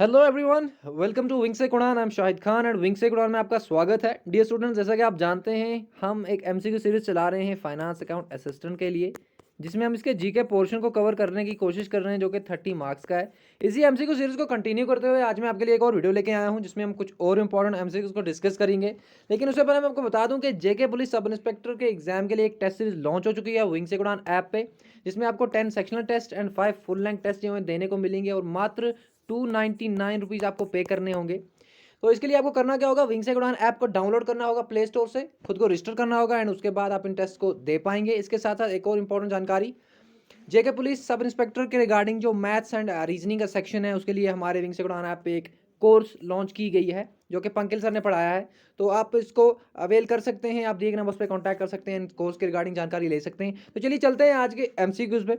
Hello everyone, welcome to wings Udaan. I am Shahid Khan and wings Udaan में आपका स्वागत है। डियर स्टूडेंट्स, जैसा कि आप जानते हैं हम एक एमसीक्यू सीरीज चला रहे हैं फाइनेंस अकाउंट असिस्टेंट के लिए, जिसमें हम इसके जीके पोर्शन को कवर करने की कोशिश कर रहे हैं, जो कि 30 मार्क्स का है। इसी एमसीक्यू सीरीज को कंटिन्यू करते हुए आज मैं आपके लिए एक और वीडियो लेके आया हूं, जिसमें हम कुछ और इंपॉर्टेंट एमसीक्यूज को डिस्कस करेंगे। लेकिन उससे पहले मैं आपको बता दूं कि जेके पुलिस सब इंस्पेक्टर के एग्जाम के लिए एक टेस्ट सीरीज लॉन्च हो चुकी है विंग्स उड़ान ऐप पे, जिसमें आपको 10 sectional test and 5 full length test जो है देने को मिलेंगे और मात्र 299 रुपीज़ आपको पे करने होंगे। तो इसके लिए आपको करना क्या होगा, विंग्स उड़ान ऐप को डाउनलोड करना होगा प्ले स्टोर से, खुद को रजिस्टर करना होगा एंड उसके बाद आप इन टेस्ट को दे पाएंगे। इसके साथ साथ एक और इंपॉर्टेंट जानकारी, जेके पुलिस सब इंस्पेक्टर के रिगार्डिंग जो मैथ्स एंड रीजनिंग का सेक्शन है, उसके लिए हमारे विंग्स उड़ान ऐप पे एक कोर्स लॉन्च की गई है, जो कि पंकिल सर ने पढ़ाया है। तो आप इसको अवेल कर सकते हैं, आप दिए गए नंबर पर कॉन्टैक्ट कर सकते हैं, कोर्स के रिगार्डिंग जानकारी ले सकते हैं। तो चलिए चलते हैं आज के एमसीक्यूज पे।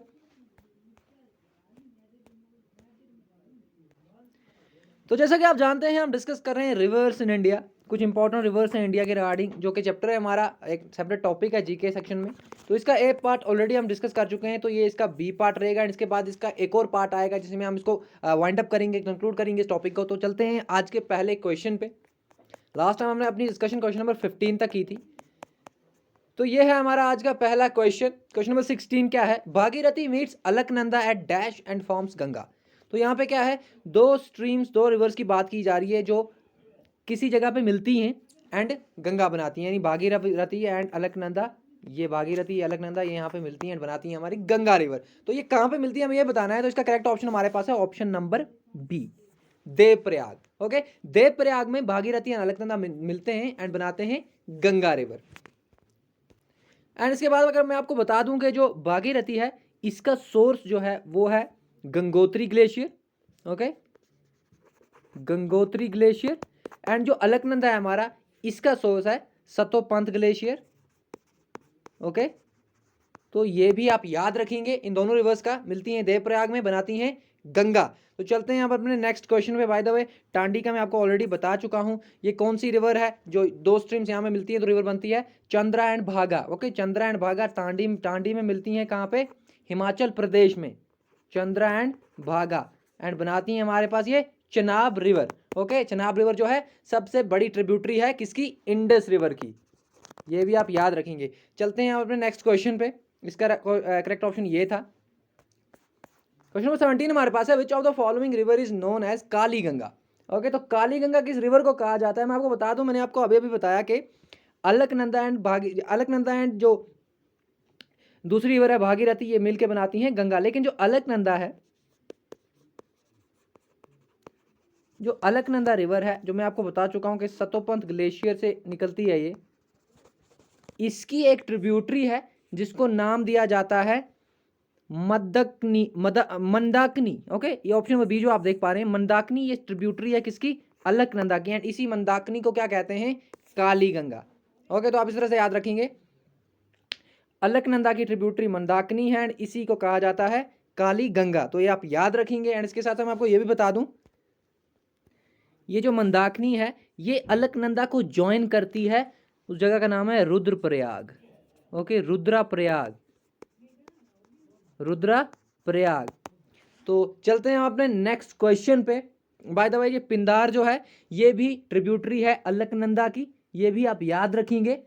तो जैसा कि आप जानते हैं हम डिस्कस कर रहे हैं रिवर्स इन इंडिया, कुछ इंपॉर्टेंट रिवर्स इन इंडिया के रिगार्डिंग, जो कि चैप्टर है हमारा, एक सेपरेट टॉपिक है जीके सेक्शन में। तो इसका ए पार्ट ऑलरेडी हम डिस्कस कर चुके हैं, तो ये इसका बी पार्ट रहेगा एंड इसके बाद इसका एक और पार्ट आएगा, जिसमें हम इसको वाइंड अप करेंगे, कंक्लूड करेंगे इस टॉपिक को। तो चलते हैं आज के पहले क्वेश्चन पे। लास्ट टाइम हमने अपनी डिस्कशन क्वेश्चन नंबर 15 तक की थी, तो ये है हमारा आज का पहला क्वेश्चन। क्वेश्चन नंबर 16 क्या है, Bhagirathi meets Alaknanda at dash and forms Ganga. तो यहाँ पे क्या है, दो स्ट्रीम्स, दो रिवर्स की बात की जा रही है जो किसी जगह पे मिलती हैं एंड गंगा बनाती हैं, यानी भागीरथी एंड अलकनंदा, ये भागीरथी अलकनंदा ये यहाँ पे मिलती हैं एंड बनाती हैं हमारी गंगा रिवर। तो ये कहाँ पे मिलती है हमें ये बताना है। तो इसका करेक्ट ऑप्शन हमारे पास है option number B, Devprayag. Okay, Devprayag में भागीरथी एंड अलकनंदा मिलते हैं एंड बनाते हैं गंगा रिवर। एंड इसके बाद अगर मैं आपको बता दूं कि जो भागीरथी है, इसका सोर्स जो है वो है Gangotri glacier. Okay, Gangotri glacier. And जो अलकनंदा है हमारा, इसका सोर्स है सतोपंथ ग्लेशियर। ओके, तो ये भी आप याद रखेंगे, इन दोनों रिवर्स का मिलती हैं देवप्रयाग में, बनाती हैं गंगा। तो चलते हैं आप अपने नेक्स्ट क्वेश्चन पे। बाय द वे, टांडी का मैं आपको ऑलरेडी बता चुका हूं, ये कौन सी रिवर है जो दो स्ट्रीम्स यहाँ में मिलती है, तो रिवर बनती है चंद्रा एंड भागा। ओके, चंद्रा एंड भागा टांडी में मिलती हैं, कहाँ पे, हिमाचल प्रदेश में, चंद्रा एंड भागा, एंड बनाती हैं हमारे पास ये Chenab river. Okay, Chenab river जो है सबसे बड़ी ट्रिब्यूटरी है किसकी, इंडस रिवर की, ये भी आप याद रखेंगे। चलते हैं आप अपने नेक्स्ट क्वेश्चन पे। इसका करेक्ट ऑप्शन ये था। क्वेश्चन नंबर 17 हमारे पास है, which of the following river is known as Kali Ganga. Okay, तो काली गंगा किस रिवर को कहा जाता है, मैं आपको बता दूं, मैंने आपको अभी अभी बताया कि अलकनंदा एंड जो दूसरी रिवर है भागीरथी, ये मिलके बनाती हैं गंगा। लेकिन जो अलकनंदा है, जो अलकनंदा रिवर है, जो मैं आपको बता चुका हूं कि सतोपंथ ग्लेशियर से निकलती है, ये इसकी एक ट्रिब्यूटरी है जिसको नाम दिया जाता है मंदाकिनी। ओके, ये ऑप्शन नंबर बी जो आप देख पा रहे हैं, मंदाकिनी, ये ट्रिब्यूटरी है किसकी, अलकनंदा की, एंड इसी मंदाकिनी को क्या कहते हैं, काली गंगा। ओके, तो आप इस तरह से याद रखेंगे, अलकनंदा की ट्रिब्यूटरी मंदाकिनी है एंड इसी को कहा जाता है काली गंगा। तो ये आप याद रखेंगे। एंड इसके साथ मैं आपको ये भी बता दूं, ये जो मंदाकिनी है, ये अलकनंदा को ज्वाइन करती है, उस जगह का नाम है रुद्रप्रयाग। ओके, रुद्रप्रयाग। तो चलते हैं हम अपने नेक्स्ट क्वेश्चन पे। बाय द वे, ये पिंदार जो है ये भी ट्रिब्यूटरी है अलकनंदा की, ये भी आप याद रखेंगे।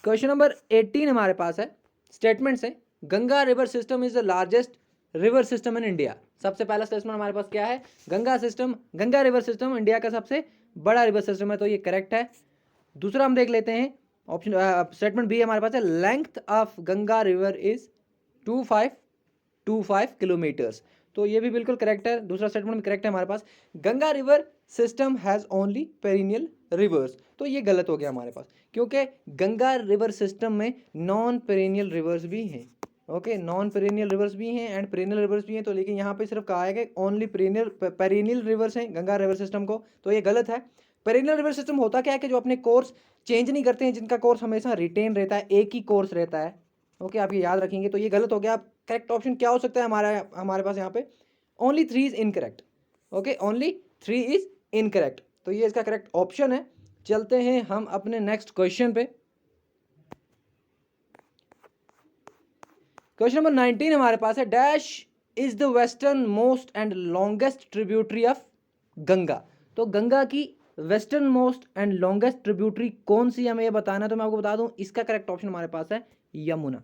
क्वेश्चन नंबर 18 हमारे पास है, स्टेटमेंट से, Ganga river system is the largest river system in India. सबसे पहला स्टेटमेंट हमारे पास क्या है, गंगा रिवर सिस्टम इंडिया का सबसे बड़ा रिवर सिस्टम है, तो ये करेक्ट है। दूसरा हम देख लेते हैं, ऑप्शन स्टेटमेंट बी हमारे पास है, length of Ganga river is 2525 kilometres. तो ये भी बिल्कुल करेक्ट है, दूसरा स्टेटमेंट भी करेक्ट है हमारे पास। Ganga river system has only perennial rivers, तो ये गलत हो गया हमारे पास, क्योंकि गंगा रिवर सिस्टम में नॉन पेरिनियल रिवर्स भी हैं। ओके, नॉन पेरिनियल रिवर्स भी हैं एंड पेरिनियल रिवर्स भी हैं, तो लेकिन यहाँ पे सिर्फ कहा है कि ओनली पेरिनियल रिवर्स हैं गंगा रिवर सिस्टम को, तो ये गलत है। पेरिनियल रिवर सिस्टम होता क्या है कि जो अपने कोर्स चेंज नहीं करते हैं, जिनका कोर्स हमेशा रिटेन रहता है, एक ही कोर्स रहता है। ओके, आप ये याद रखेंगे। तो ये गलत हो गया। आप करेक्ट ऑप्शन क्या हो सकता है हमारे पास यहाँ पे, only 3 is incorrect. Okay, only 3 is incorrect, तो ये इसका करेक्ट ऑप्शन है। चलते हैं हम अपने नेक्स्ट क्वेश्चन पे। क्वेश्चन नंबर 19 हमारे पास है, dash is the western most and longest tributary of Ganga. तो गंगा की western most and longest tributary कौन सी हमें ये बताना है, तो मैं आपको बता दूं इसका करेक्ट ऑप्शन हमारे पास है Yamuna.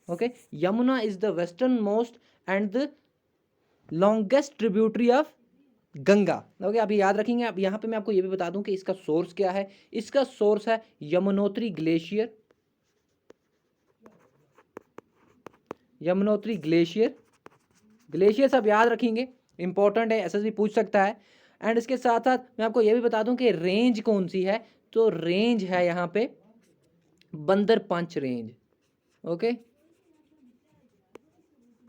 Okay, Yamuna is the western most and the longest tributary of Ganga. Okay, आप ये याद रखेंगे। अब यहाँ पे मैं आपको ये भी बता दूं कि इसका सोर्स क्या है। इसका सोर्स है Yamunotri glacier, Yamunotri glacier. Glaciers आप याद रखेंगे, इंपॉर्टेंट है, एसएसबी पूछ सकता है। एंड इसके साथ साथ मैं आपको ये भी बता दूं कि रेंज कौन सी है, तो रेंज है यहाँ पे बंदर पंच रेंज। ओके,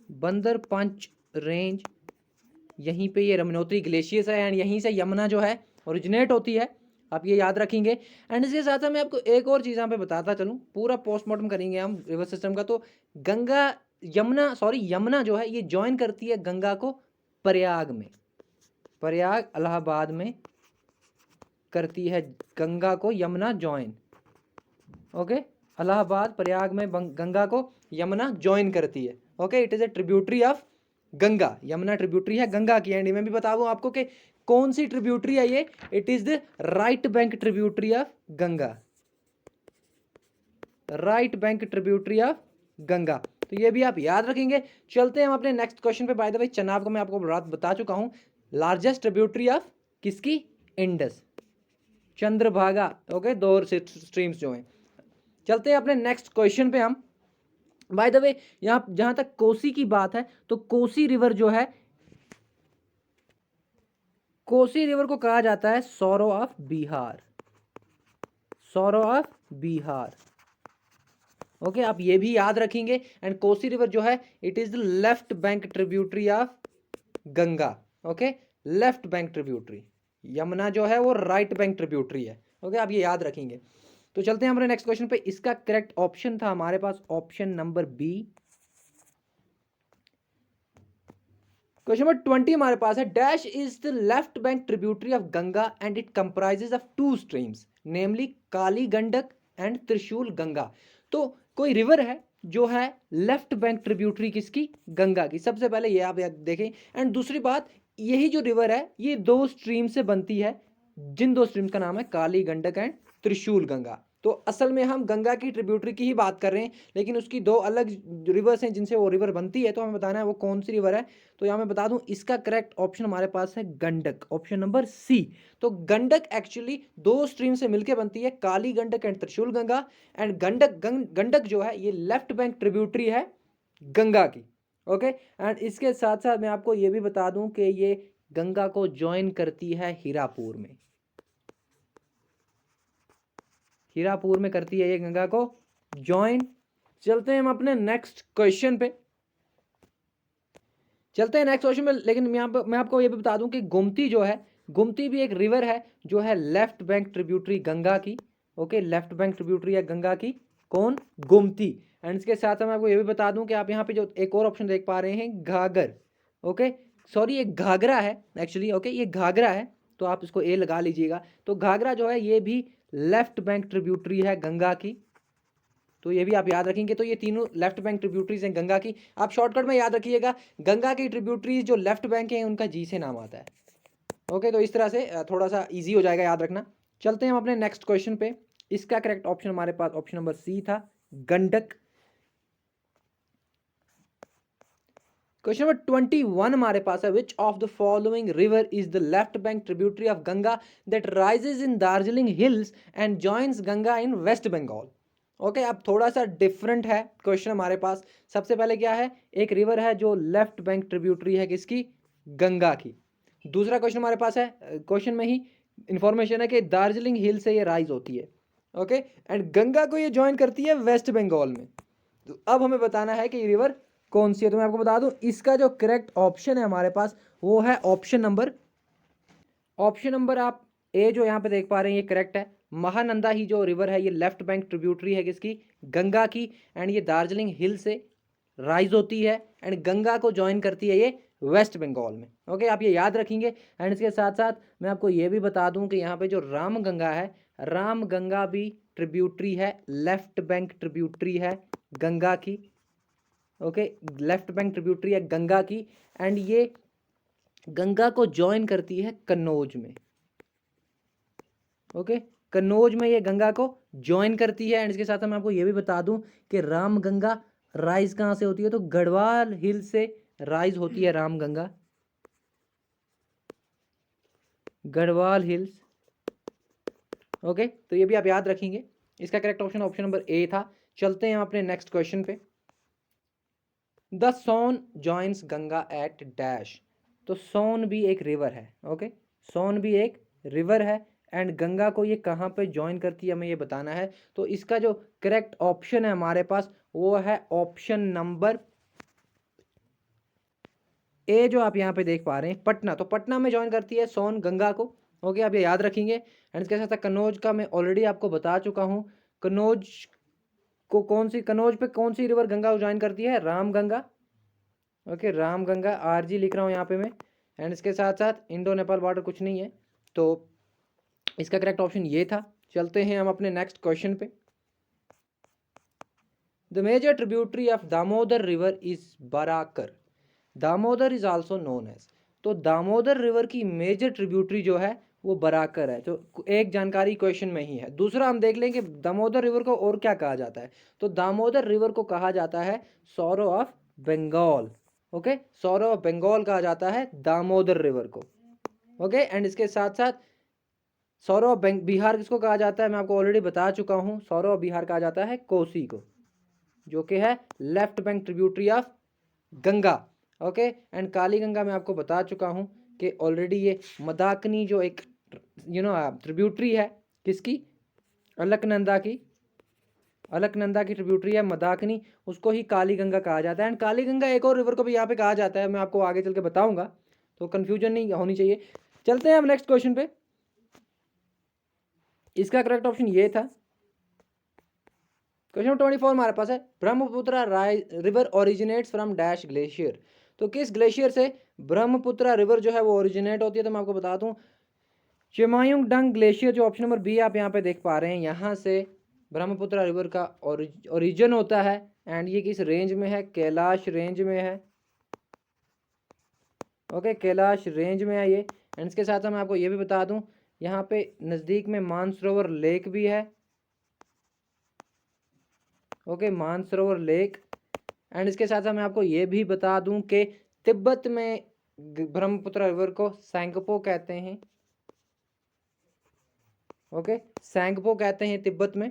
बंदर पंच रेंज, यहीं पे ये यमुनोत्री ग्लेशियर्स है एंड यहीं से यमुना जो है ओरिजिनेट होती है, आप ये याद रखेंगे। एंड इसके साथ साथ मैं आपको एक और चीज़ यहाँ पे बताता चलूँ, पूरा पोस्टमार्टम करेंगे हम रिवर सिस्टम का। तो गंगा यमुना जो है ये ज्वाइन करती है गंगा को प्रयाग में, प्रयाग इलाहाबाद में करती है गंगा को यमुना ज्वाइन। ओके, इलाहाबाद प्रयाग में गंगा को यमुना ज्वाइन करती है। Okay, it is a tributary of Ganga, Yamuna tributary है गंगा की। एंड मैं भी बता दूं आपको कि कौन सी ट्रिब्यूटरी है ये, it is the right bank tributary of Ganga, right bank tributary of Ganga. तो ये भी आप याद रखेंगे। चलते हैं हम अपने नेक्स्ट क्वेश्चन पे। बाय द वे चनाब को मैं आपको रात बता चुका हूं, लार्जेस्ट ट्रिब्यूटरी ऑफ किसकी, इंडस, चंद्रभागा। ओके, दो स्ट्रीम्स जो हैं। चलते हैं अपने नेक्स्ट क्वेश्चन पे हम। बाय द वे यहाँ जहां तक कोसी की बात है, तो कोसी रिवर जो है, कोसी रिवर को कहा जाता है sorrow of Bihar, sorrow of Bihar. Okay, आप ये भी याद रखेंगे। एंड कोसी रिवर जो है it is the left bank tributary of Ganga. Okay, left bank tributary, Yamuna जो है वो राइट बैंक ट्रिब्यूटरी है। ओके, आप ये याद रखेंगे। तो चलते हैं हमारे नेक्स्ट क्वेश्चन पे। इसका करेक्ट ऑप्शन था हमारे पास option number B. Question number 20 हमारे पास है, dash is the left bank tributary of Ganga and it comprises of two streams namely Kali Gandak and Trishul Ganga. तो कोई रिवर है जो है लेफ्ट बैंक ट्रिब्यूटरी किसकी, गंगा की। सबसे पहले ये आप देखें। एंड दूसरी बात, यही जो रिवर है ये दो स्ट्रीम से बनती है, जिन दो स्ट्रीम्स का नाम है काली गंडक एंड त्रिशूल गंगा। तो असल में हम गंगा की ट्रिब्यूटरी की ही बात कर रहे हैं, लेकिन उसकी दो अलग रिवर्स हैं जिनसे वो रिवर बनती है। तो हमें बताना है वो कौन सी रिवर है। तो यहाँ मैं बता दूं इसका करेक्ट ऑप्शन हमारे पास है गंडक, ऑप्शन नंबर सी। तो गंडक एक्चुअली दो स्ट्रीम से मिलकर बनती है, काली गंडक एंड त्रिशूल गंगा। एंड गंडक जो है ये लेफ्ट बैंक ट्रिब्यूटरी है गंगा की। ओके, एंड इसके साथ साथ मैं आपको ये भी बता दूं कि ये गंगा को ज्वाइन करती है हीरापुर में, हीरापुर में करती है ये गंगा को ज्वाइन। चलते हैं हम अपने नेक्स्ट क्वेश्चन पे, चलते हैं नेक्स्ट क्वेश्चन में। लेकिन मैं आपको ये भी बता दूं कि गोमती जो है, गोमती भी एक रिवर है जो है लेफ्ट बैंक ट्रिब्यूटरी गंगा की। ओके, लेफ्ट बैंक ट्रिब्यूटरी है गंगा की, कौन, गोमती। एंड इसके साथ मैं आपको ये भी बता दूं कि आप यहाँ पे जो एक और ऑप्शन देख पा रहे हैं घाघर। ओके, सॉरी ये घाघरा है एक्चुअली। ओके, ये घाघरा है, तो आप इसको ए लगा लीजिएगा। तो घाघरा जो है ये भी लेफ्ट बैंक ट्रिब्यूटरी है गंगा की, तो ये भी आप याद रखेंगे। तो ये तीनों लेफ्ट बैंक ट्रिब्यूटरीज हैं गंगा की। आप शॉर्टकट में याद रखिएगा, गंगा की ट्रिब्यूटरीज जो लेफ्ट बैंक हैं उनका जी से नाम आता है। ओके, तो इस तरह से थोड़ा सा इजी हो जाएगा याद रखना। चलते हैं हम अपने नेक्स्ट क्वेश्चन पे। इसका करेक्ट ऑप्शन हमारे पास ऑप्शन नंबर सी था, गंडक। क्वेश्चन नंबर 21 हमारे पास है, which of the following river is the left bank tributary of Ganga that rises in Darjeeling hills and joins Ganga in West Bengal. Okay, अब थोड़ा सा डिफरेंट है क्वेश्चन हमारे पास। सबसे पहले क्या है, एक रिवर है जो लेफ्ट बैंक ट्रिब्यूटरी है किसकी, गंगा की। दूसरा क्वेश्चन हमारे पास है, क्वेश्चन में ही इंफॉर्मेशन है कि दार्जिलिंग हिल से ये राइज होती है। ओके, एंड गंगा को ये ज्वाइन करती है वेस्ट बंगाल में। तो अब हमें बताना है कि ये रिवर कौन सी है। तो मैं आपको बता दूं इसका जो करेक्ट ऑप्शन है हमारे पास वो है ऑप्शन नंबर आप ए जो यहाँ पे देख पा रहे हैं ये करेक्ट है। महानंदा ही जो रिवर है ये लेफ्ट बैंक ट्रिब्यूटरी है किसकी, गंगा की। एंड ये दार्जिलिंग हिल से राइज होती है एंड गंगा को ज्वाइन करती है ये वेस्ट बंगाल में। ओके, आप ये याद रखेंगे। एंड इसके साथ साथ मैं आपको ये भी बता दूं कि यहाँ पे जो राम गंगा है, राम गंगा भी ट्रिब्यूटरी है, लेफ्ट बैंक ट्रिब्यूटरी है गंगा की। ओके, लेफ्ट बैंक ट्रिब्यूटरी है गंगा की। एंड ये गंगा को ज्वाइन करती है कन्नौज में। ओके, कन्नौज में ये गंगा को ज्वाइन करती है। एंड इसके साथ मैं आपको ये भी बता दूं कि राम गंगा राइज कहाँ से होती है, तो गढ़वाल हिल से राइज होती है राम गंगा, गढ़वाल हिल्स। ओके, तो ये भी आप याद रखेंगे। इसका correct option option number A था। चलते हैं अपने नेक्स्ट क्वेश्चन पे। The Son joins Ganga at dash. तो सोन भी एक रिवर है। ओके, सोन भी एक रिवर है एंड गंगा को ये कहाँ पे ज्वाइन करती है हमें ये बताना है। तो इसका जो करेक्ट ऑप्शन है हमारे पास वो है ऑप्शन नंबर ए, जो आप यहाँ पे देख पा रहे हैं, पटना। तो पटना में ज्वाइन करती है सोन गंगा को। ओके, आप ये याद रखेंगे। एंड इसके साथ कन्नौज का मैं ऑलरेडी आपको बता चुका हूँ। कन्नौज को कन्नौज पे कौन सी रिवर गंगा को ज्वाइन करती है, राम गंगा। ओके, राम गंगा, आरजी लिख रहा हूँ यहाँ पे मैं। एंड इसके साथ साथ इंडो नेपाल बॉर्डर कुछ नहीं है, तो इसका करेक्ट ऑप्शन ये था। चलते हैं हम अपने नेक्स्ट क्वेश्चन पे। The major tributary of Damodar river is Barakar. Damodar is also known as. तो दामोदर रिवर की मेजर ट्रिब्यूटरी जो है वो बराकर है। तो एक जानकारी क्वेश्चन में ही है। दूसरा हम देख लेंगे दामोदर रिवर को और क्या कहा जाता है। तो दामोदर रिवर को कहा जाता है सौरो ऑफ बंगाल। ओके, सौरो ऑफ बंगाल कहा जाता है दामोदर रिवर को। ओके, एंड इसके साथ साथ सौरो ऑफ बिहार किसको कहा जाता है, मैं आपको ऑलरेडी बता चुका हूँ। सौरो ऑफ बिहार कहा जाता है कोसी को, जो कि है left bank tributary of Ganga. Okay, and Kali Ganga मैं आपको बता चुका हूँ कि ऑलरेडी ये मदाकिनी जो एक ट्रिब्यूटरी है किसकी, अलकनंदा की। अलकनंदा की ट्रिब्यूटरी है मदाकिनी, उसको ही काली गंगा कहा जाता है। एंड काली गंगा एक और रिवर को भी यहाँ पे कहा जाता है, मैं आपको आगे चल के बताऊंगा, तो कंफ्यूजन नहीं होनी चाहिए। चलते हैं हम नेक्स्ट क्वेश्चन पे। इसका करेक्ट ऑप्शन ये था। क्वेश्चन 24 हमारे पास है, Brahmaputra river originates from dash glacier. तो किस ग्लेशियर से ब्रह्मपुत्र रिवर जो है वो ओरिजिनेट होती है, तो मैं आपको बता दूं चिमायुंग डंग ग्लेशियर, जो ऑप्शन नंबर बी आप यहाँ पे देख पा रहे हैं, यहाँ से ब्रह्मपुत्र रिवर का ओरिजिन होता है। एंड ये किस रेंज में है, कैलाश रेंज में है। ओके, कैलाश रेंज में है ये। एंड इसके साथ मैं आपको ये भी बता दूं यहाँ पे नज़दीक में मानसरोवर लेक भी है। Okay, Mansarovar lake. एंड इसके साथ मैं आपको ये भी बता दूं कि तिब्बत में ब्रह्मपुत्र रिवर को सैंगपो कहते हैं। ओके, सैंगपो कहते हैं तिब्बत में।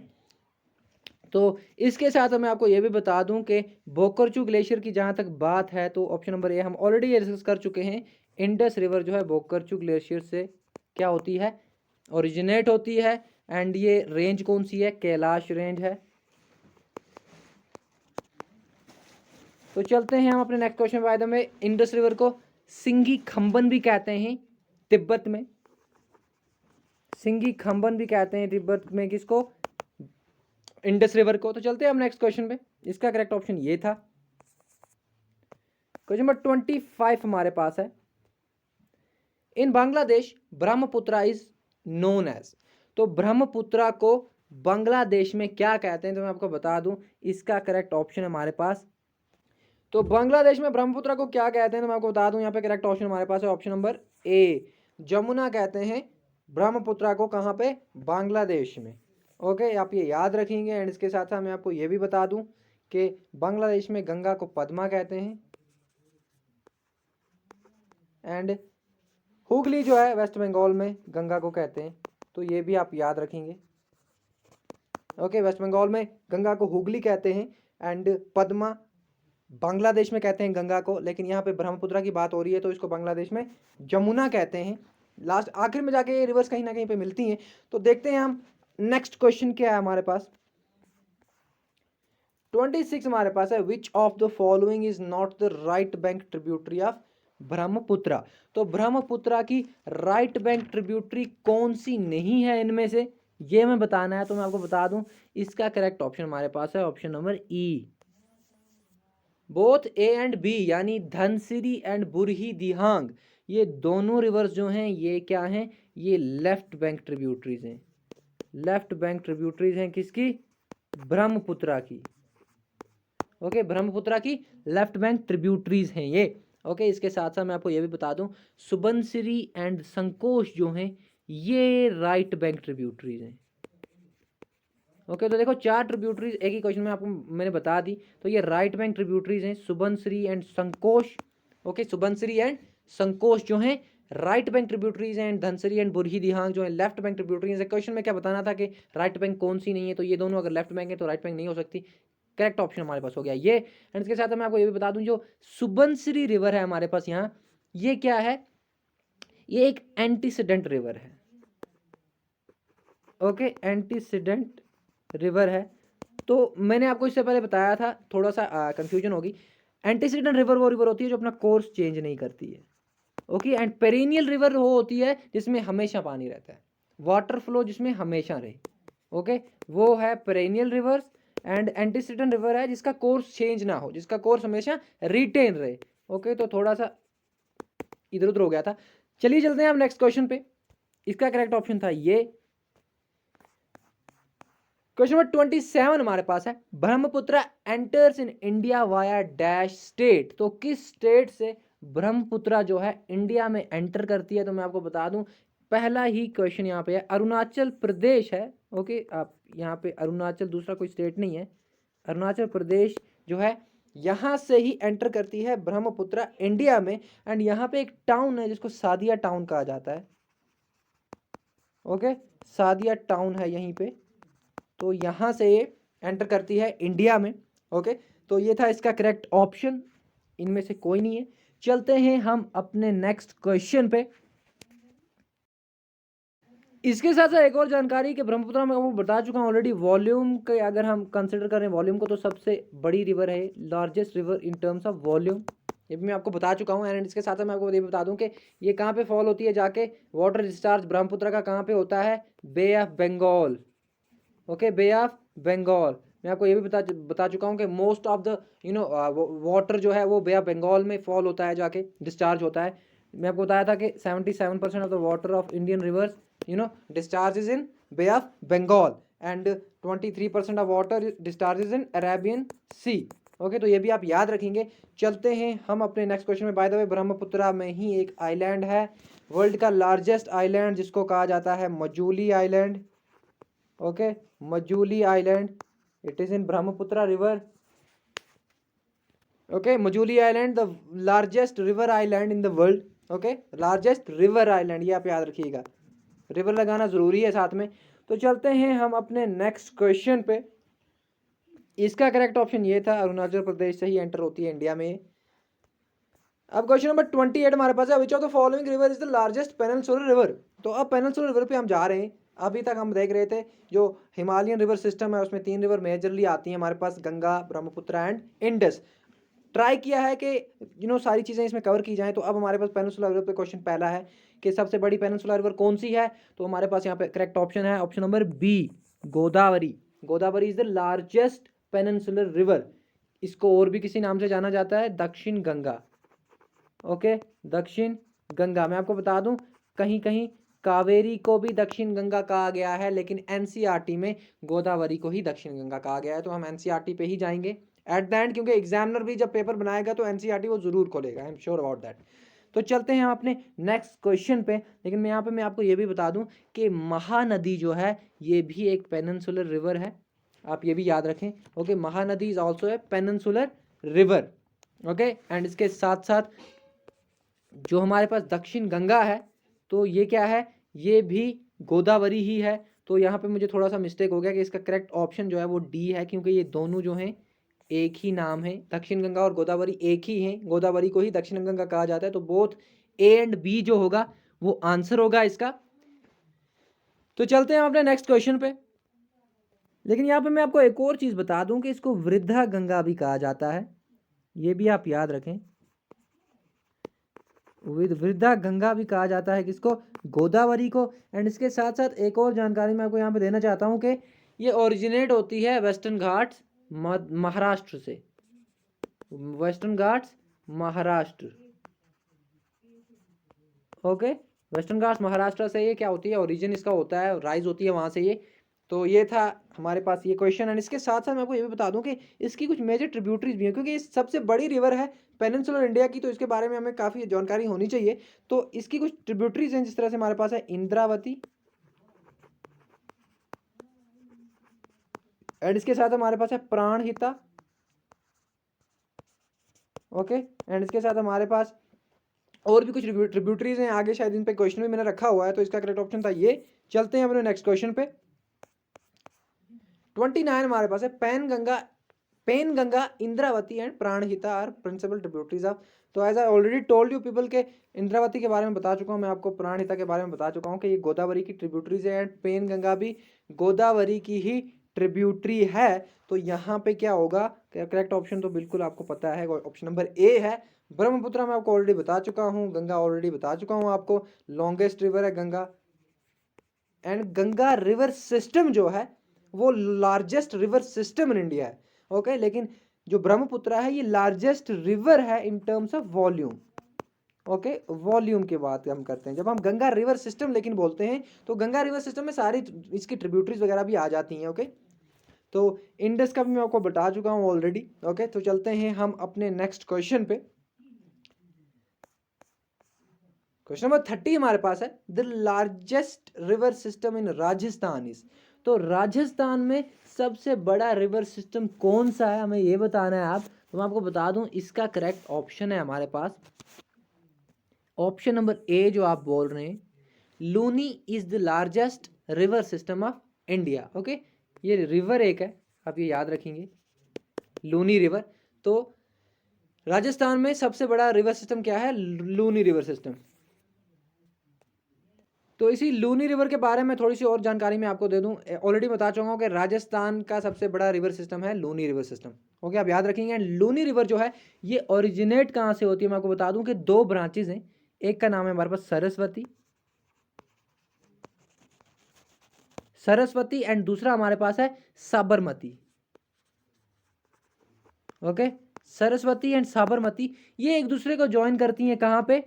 तो इसके साथ मैं आपको ये भी बता दूं कि बोकरचू ग्लेशियर की जहाँ तक बात है, तो ऑप्शन नंबर ए हम ऑलरेडी ये डिस्कस कर चुके हैं। इंडस रिवर जो है बोकरचू ग्लेशियर से क्या होती है, ओरिजिनेट होती है। एंड ये रेंज कौन सी है, कैलाश रेंज है। तो चलते हैं हम अपने नेक्स्ट क्वेश्चन पे। वायदा में इंडस रिवर को सिंगी खंबन भी कहते हैं तिब्बत में। सिंगी खंबन भी कहते हैं तिब्बत में किसको, इंडस रिवर को। तो चलते हैं हम नेक्स्ट क्वेश्चन पे। इसका करेक्ट ऑप्शन ये था। क्वेश्चन नंबर 25 हमारे पास है, in Bangladesh Brahmaputra is known as. तो ब्रह्मपुत्र को बांग्लादेश में क्या कहते हैं, तो मैं आपको बता दूं इसका करेक्ट ऑप्शन हमारे पास। तो बांग्लादेश में ब्रह्मपुत्र को क्या कहते हैं, तो मैं आपको बता दूं यहाँ पे करेक्ट ऑप्शन हमारे पास है ऑप्शन नंबर ए, जमुना कहते हैं ब्रह्मपुत्र को। कहाँ पे, बांग्लादेश में। ओके, आप ये याद रखेंगे। एंड इसके साथ साथ मैं आपको ये भी बता दूं कि बांग्लादेश में गंगा को पद्मा कहते हैं। एंड हुगली जो है वेस्ट बंगाल में गंगा को कहते हैं, तो ये भी आप याद रखेंगे। ओके, वेस्ट बंगाल में गंगा को हुगली कहते हैं एंड पद्मा बांग्लादेश में कहते हैं गंगा को। लेकिन यहाँ पे ब्रह्मपुत्र की बात हो रही है तो इसको बांग्लादेश में जमुना कहते हैं। लास्ट आखिर में जाके ये रिवर्स कहीं ना कहीं पे मिलती हैं। तो देखते हैं हम नेक्स्ट क्वेश्चन क्या है हमारे पास। 26 हमारे पास है, which of the following is not the right bank tributary of Brahmaputra. तो ब्रह्मपुत्र की राइट बैंक ट्रिब्यूटरी कौन सी नहीं है इनमें से, ये मैं बताना है। तो मैं आपको बता दूं इसका करेक्ट ऑप्शन हमारे पास है option number E, both A and B, यानी धनसिरी एंड बुरही दिहांग, ये दोनों रिवर्स जो हैं ये क्या हैं, ये लेफ्ट बैंक ट्रिब्यूटरीज हैं। लेफ्ट बैंक ट्रिब्यूटरीज हैं किसकी, ब्रह्मपुत्र की। ओके, ब्रह्मपुत्र की लेफ्ट बैंक ट्रिब्यूटरीज हैं ये। ओके, इसके साथ साथ मैं आपको ये भी बता दूं, सुबनसिरी एंड संकोश जो हैं ये राइट बैंक ट्रिब्यूटरीज हैं। ओके, तो देखो 4 ट्रिब्यूटरीज एक ही क्वेश्चन में आपको मैंने बता दी। तो ये राइट बैंक ट्रिब्यूटरीज हैं Subansiri and Sankosh. Okay, Subansiri and Sankosh जो हैं right bank tributaries and Dhansiri and Burhi Dihang जो है लेफ्ट बैंक ट्रिब्यूटरीज है। क्वेश्चन में क्या बताना था कि राइट बैंक कौन सी नहीं है, तो ये दोनों अगर लेफ्ट बैंक है तो राइट बैंक नहीं हो सकती। करेक्ट ऑप्शन हमारे पास हो गया ये। एंड इसके साथ मैं आपको ये भी बता दूं, जो सुबनसिरी रिवर है हमारे पास यहाँ, ये क्या है, ये एक एंटीसीडेंट रिवर है। ओके, एंटीसीडेंट रिवर है। तो मैंने आपको इससे पहले बताया था, थोड़ा सा कंफ्यूजन होगी। एंटीसीडेंट रिवर वो रिवर होती है जो अपना कोर्स चेंज नहीं करती है। ओके, एंड पेरेनियल रिवर वो होती है जिसमें हमेशा पानी रहता है, वाटर फ्लो जिसमें हमेशा रहे। ओके, वो है perennial reverse. And antecedent river है जिसका कोर्स चेंज ना हो, जिसका कोर्स हमेशा रिटेन रहे। ओके, तो थोड़ा सा इधर उधर हो गया था। चलिए चलते हैं अब नेक्स्ट क्वेश्चन पे। इसका करेक्ट ऑप्शन था ये। क्वेश्चन नंबर 27 हमारे पास है, Brahmaputra enters in India via dash state. तो किस स्टेट से ब्रह्मपुत्र जो है इंडिया में एंटर करती है? तो मैं आपको बता दूं, पहला ही क्वेश्चन यहाँ पे है, अरुणाचल प्रदेश है। ओके, आप यहाँ पे अरुणाचल दूसरा कोई स्टेट नहीं है, अरुणाचल प्रदेश जो है यहाँ से ही एंटर करती है ब्रह्मपुत्र इंडिया में। एंड यहाँ पे एक टाउन है जिसको सादिया टाउन कहा जाता है। ओके, सादिया टाउन है यहीं पे, तो यहाँ से ये एंटर करती है इंडिया में। ओके, तो ये था इसका करेक्ट ऑप्शन, इनमें से कोई नहीं है। चलते हैं हम अपने नेक्स्ट क्वेश्चन पे। इसके साथ साथ एक और जानकारी कि ब्रह्मपुत्र में वो बता चुका हूँ ऑलरेडी, वॉल्यूम के अगर हम कंसिडर करें वॉल्यूम को, तो सबसे बड़ी रिवर है, largest river in terms of volume, ये भी मैं आपको बता चुका हूँ। एंड इसके साथ साथ मैं आपको ये बता दूं कि ये कहाँ पे फॉल होती है जाके, वाटर डिस्चार्ज ब्रह्मपुत्र का कहाँ पे होता है, bay of Bengal. Okay, bay of Bengal. मैं आपको ये भी बता चुका हूँ कि मोस्ट ऑफ द वाटर जो है वो बे ऑफ बंगाल में फॉल होता है, जाके डिस्चार्ज होता है। मैं आपको बताया था कि 77% of the water of Indian reverse discharges in Bay of Bengal and 23% of water discharges in Arabian Sea। Okay, तो ये भी आप याद रखेंगे। चलते हैं हम अपने नेक्स्ट क्वेश्चन में। बाय द वे, ब्रह्मपुत्र में ही एक आइलैंड है, वर्ल्ड का लार्जेस्ट आइलैंड, जिसको कहा जाता है Majuli island. Okay, Majuli island, it is in Brahmaputra river. Okay, Majuli island the largest river island in the world. Okay, largest river island, ये आप याद रखिएगा, रिवर लगाना जरूरी है साथ में। तो चलते हैं हम अपने नेक्स्ट क्वेश्चन पे। इसका करेक्ट ऑप्शन ये था, अरुणाचल प्रदेश से ही एंटर होती है इंडिया में। अब क्वेश्चन नंबर 28 हमारे पास है, which of the following river is the largest peninsular river. तो अब पेनिनसुलर रिवर पे हम जा रहे हैं। अभी तक हम देख रहे थे जो हिमालयन रिवर सिस्टम है उसमें 3 रिवर मेजरली आती हैं हमारे पास, गंगा, ब्रह्मपुत्र एंड इंडस। ट्राई किया है कि सारी चीज़ें इसमें कवर की जाएं। तो अब हमारे पास पेनिनसुलर रिवर पे क्वेश्चन पहला है कि सबसे बड़ी पेनिनसुलर रिवर कौन सी है। तो हमारे पास यहाँ पे करेक्ट ऑप्शन है option number B, Godavari. Godavari is the largest peninsular river. इसको और भी किसी नाम से जाना जाता है, दक्षिण गंगा। ओके, दक्षिण गंगा। मैं आपको बता दूं, कहीं कहीं कावेरी को भी दक्षिण गंगा कहा गया है, लेकिन एनसीईआरटी में गोदावरी को ही दक्षिण गंगा कहा गया है। तो हम एनसीईआरटी पे ही जाएंगे एट द एंड, क्योंकि एग्जामिनर भी जब पेपर बनाएगा तो एनसीईआरटी वो जरूर खोलेगा, I am sure about that. तो चलते हैं हम अपने नेक्स्ट क्वेश्चन पे। लेकिन मैं यहाँ पे मैं आपको ये भी बता दूं कि महानदी जो है ये भी एक पेनिनसुलर रिवर है, आप ये भी याद रखें। Okay, Mahanadi is also a peninsular river. Okay, and इसके साथ साथ जो हमारे पास दक्षिण गंगा है, तो ये क्या है, ये भी गोदावरी ही है। तो यहाँ पे मुझे थोड़ा सा मिस्टेक हो गया कि इसका करेक्ट ऑप्शन जो है वो डी है, क्योंकि ये दोनों जो हैं एक ही नाम है, दक्षिण गंगा और गोदावरी एक ही हैं, गोदावरी को ही दक्षिण गंगा कहा जाता है। तो बोथ ए एंड बी जो होगा वो आंसर होगा इसका। तो चलते हैं अपने नेक्स्ट क्वेश्चन पे। लेकिन यहाँ पे मैं आपको एक और चीज़ बता दूं कि इसको वृद्धा गंगा भी कहा जाता है, ये भी आप याद रखें। वृद्धा गंगा भी कहा जाता है किसको, गोदावरी को। एंड इसके साथ साथ एक और जानकारी मैं आपको यहाँ पे देना चाहता हूँ कि ये ओरिजिनेट होती है वेस्टर्न घाट्स महाराष्ट्र से, western Ghats Maharashtra. Okay, western Ghats Maharashtra से ये क्या होती है, ओरिजिन इसका होता है, राइज होती है वहाँ से ये। तो ये था हमारे पास ये क्वेश्चन। एंड इसके साथ साथ मैं आपको ये भी बता दूं कि इसकी कुछ मेजर ट्रिब्यूटरीज भी हैं, क्योंकि ये सबसे बड़ी रिवर है पेनिनसुलर इंडिया की, तो इसके बारे में हमें काफ़ी जानकारी होनी चाहिए। तो इसकी कुछ ट्रिब्यूटरीज हैं, जिस तरह से हमारे पास है इंद्रावती, एंड इसके साथ हमारे पास है प्राणहिता। ओके, एंड इसके साथ हमारे पास और भी कुछ ट्रिब्यूटरीज हैं, आगे शायद इन पे क्वेश्चन भी मैंने रखा हुआ है, तो इसका करेक्ट ऑप्शन था ये। चलते हैं अपने नेक्स्ट क्वेश्चन पे। 29 हमारे पास है Penganga Indravati and Pranhita are principal tributaries of. तो as I already told you people के इंद्रावती के बारे में बता चुका हूँ मैं आपको, प्राणहिता के बारे में बता चुका हूँ कि ये गोदावरी की ट्रिब्यूटरीज है, एंड पेन गंगा भी गोदावरी की ही ट्रिब्यूटरी है। तो यहाँ पे क्या होगा, करेक्ट ऑप्शन तो बिल्कुल आपको पता है, ऑप्शन नंबर ए है। ब्रह्मपुत्र मैं आपको ऑलरेडी बता चुका हूँ, गंगा ऑलरेडी बता चुका हूँ आपको, लॉन्गेस्ट रिवर है Ganga. And Ganga river system जो है वो largest river system in India है। ओके, लेकिन जो ब्रह्मपुत्र है ये लार्जेस्ट रिवर है in terms of volume. Okay, volume की बात हम करते हैं जब हम गंगा रिवर सिस्टम लेकिन बोलते हैं, तो गंगा रिवर सिस्टम में सारी इसकी ट्रिब्यूटरीज वगैरह भी आ जाती हैं। ओके, तो इंडस का भी मैं आपको बता चुका हूँ ऑलरेडी। ओके, तो चलते हैं हम अपने नेक्स्ट क्वेश्चन पे। क्वेश्चन नंबर 30 हमारे पास है, the largest river system in Rajasthan is. तो राजस्थान में सबसे बड़ा रिवर सिस्टम कौन सा है, हमें ये बताना है आप। तो मैं आपको बता दूं, इसका करेक्ट ऑप्शन है हमारे पास ऑप्शन नंबर ए जो आप बोल रहे हैं, Luni is the largest river system of India. Okay, ये रिवर एक है, आप ये याद रखेंगे, लूनी रिवर। तो राजस्थान में सबसे बड़ा रिवर सिस्टम क्या है, लूनी रिवर सिस्टम। तो इसी लूनी रिवर के बारे में थोड़ी सी और जानकारी मैं आपको दे दूं। ऑलरेडी बता चुका हूं कि राजस्थान का सबसे बड़ा रिवर सिस्टम है लूनी रिवर सिस्टम। ओके, आप याद रखेंगे। लूनी रिवर जो है ये ओरिजिनेट कहाँ से होती है, मैं आपको बता दूं कि दो ब्रांचेज हैं। एक का नाम है हमारे पास सरस्वती एंड दूसरा हमारे पास है साबरमती। ओके, सरस्वती एंड साबरमती ये एक दूसरे को ज्वाइन करती हैं कहाँ पे,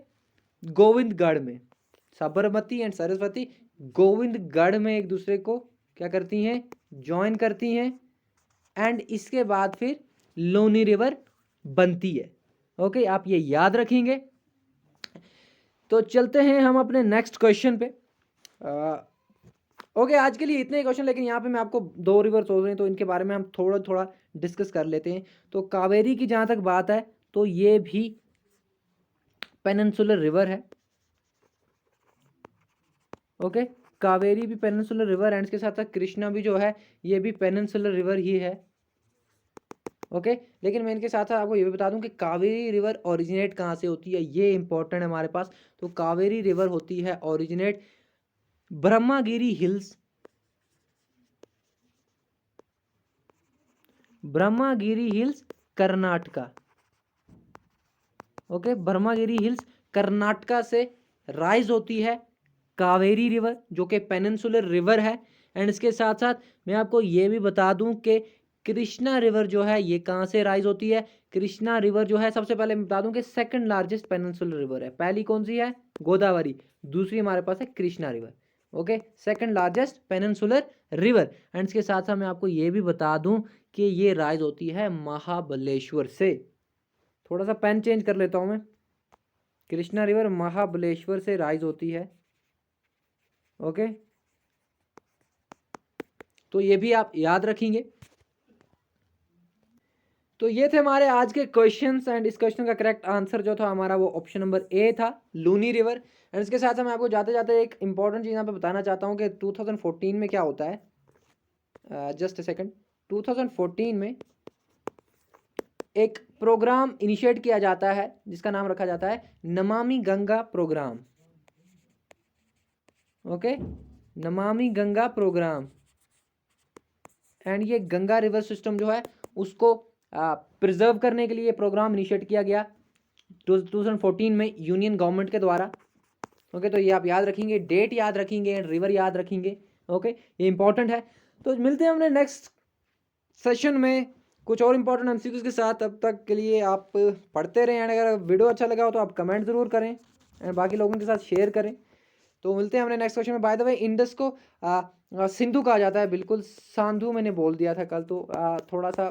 गोविंदगढ़ में। साबरमती एंड सरस्वती गोविंदगढ़ में एक दूसरे को क्या करती हैं, ज्वाइन करती हैं, एंड इसके बाद फिर लूनी रिवर बनती है। ओके, आप ये याद रखेंगे। तो चलते हैं हम अपने नेक्स्ट क्वेश्चन पे। ओके, आज के लिए इतने ही क्वेश्चन, लेकिन यहाँ पे मैं आपको दो रिवर सोच रहे हैं, तो इनके बारे में हम थोड़ा थोड़ा डिस्कस कर लेते हैं। तो कावेरी की जहाँ तक बात है, तो ये भी पेनिनसुलर रिवर है। ओके, कावेरी भी पेनिनसुलर रिवर, एंड इसके साथ साथ कृष्णा भी जो है ये भी पेनिनसुलर रिवर ही है। ओके, लेकिन मैं इनके साथ साथ आपको ये भी बता दूं कि कावेरी रिवर ओरिजिनेट कहाँ से होती है, ये इंपॉर्टेंट है हमारे पास। तो कावेरी रिवर होती है originate Brahmagiri hills, Karnataka. Okay, Brahmagiri hills Karnataka से राइज होती है कावेरी रिवर, जो कि पेनिनसुलर रिवर है। एंड इसके साथ साथ मैं आपको ये भी बता दूं कि कृष्णा रिवर जो है ये कहाँ से राइज होती है। कृष्णा रिवर जो है, सबसे पहले मैं बता दूं कि सेकंड लार्जेस्ट पेनिनसुलर रिवर है। पहली कौन सी है, गोदावरी, दूसरी हमारे पास है Krishna river. Okay, second largest peninsular river. And इसके साथ साथ मैं आपको ये भी बता दूं कि ये राइज होती है महाबलेश्वर से। थोड़ा सा पेन चेंज कर लेता हूं मैं। कृष्णा रिवर महाबलेश्वर से राइज होती है। ओके, तो ये भी आप याद रखेंगे। तो ये थे हमारे आज के क्वेश्चंस, एंड इस क्वेश्चन का करेक्ट आंसर जो था हमारा वो ऑप्शन नंबर ए था, लूनी रिवर। एंड इसके साथ मैं आपको जाते जाते एक इंपॉर्टेंट चीज़ यहाँ पे बताना चाहता हूँ कि 2014 में क्या होता है। जस्ट अ सेकंड, 2014 में एक प्रोग्राम इनिशिएट किया जाता है जिसका नाम रखा जाता है Namami Ganga programme. Okay, Namami Ganga programme. And ये गंगा रिवर सिस्टम जो है उसको प्रिजर्व करने के लिए प्रोग्राम इनिशिएट किया गया 2014 में यूनियन गवर्नमेंट के द्वारा। ओके, तो ये आप याद रखेंगे, डेट याद रखेंगे, रिवर याद रखेंगे। ओके, ये इंपॉर्टेंट है। तो मिलते हैं हमने नेक्स्ट सेशन में कुछ और इंपॉर्टेंट एमसीक्यूज के साथ। तब तक के लिए आप पढ़ते रहें, एंड अगर वीडियो अच्छा लगा हो तो आप कमेंट ज़रूर करें एंड बाकी लोगों के साथ शेयर करें। तो मिलते हैं हमने नेक्स्ट क्वेश्चन में। बाय द वे इंडस को सिंधु कहा जाता है, बिल्कुल सांधु मैंने बोल दिया था कल, तो थोड़ा सा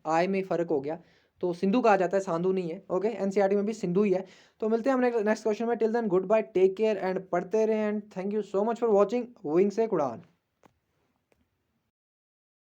आय में फ़र्क हो गया, तो सिंधु कहा जाता है, सांधु नहीं है। ओके, एनसीईआरटी में भी सिंधु ही है। तो मिलते हैं हम नेक्स्ट क्वेश्चन में। Till then good bye, take care and पढ़ते रहें, and thank you so much for watching wing से उड़ान।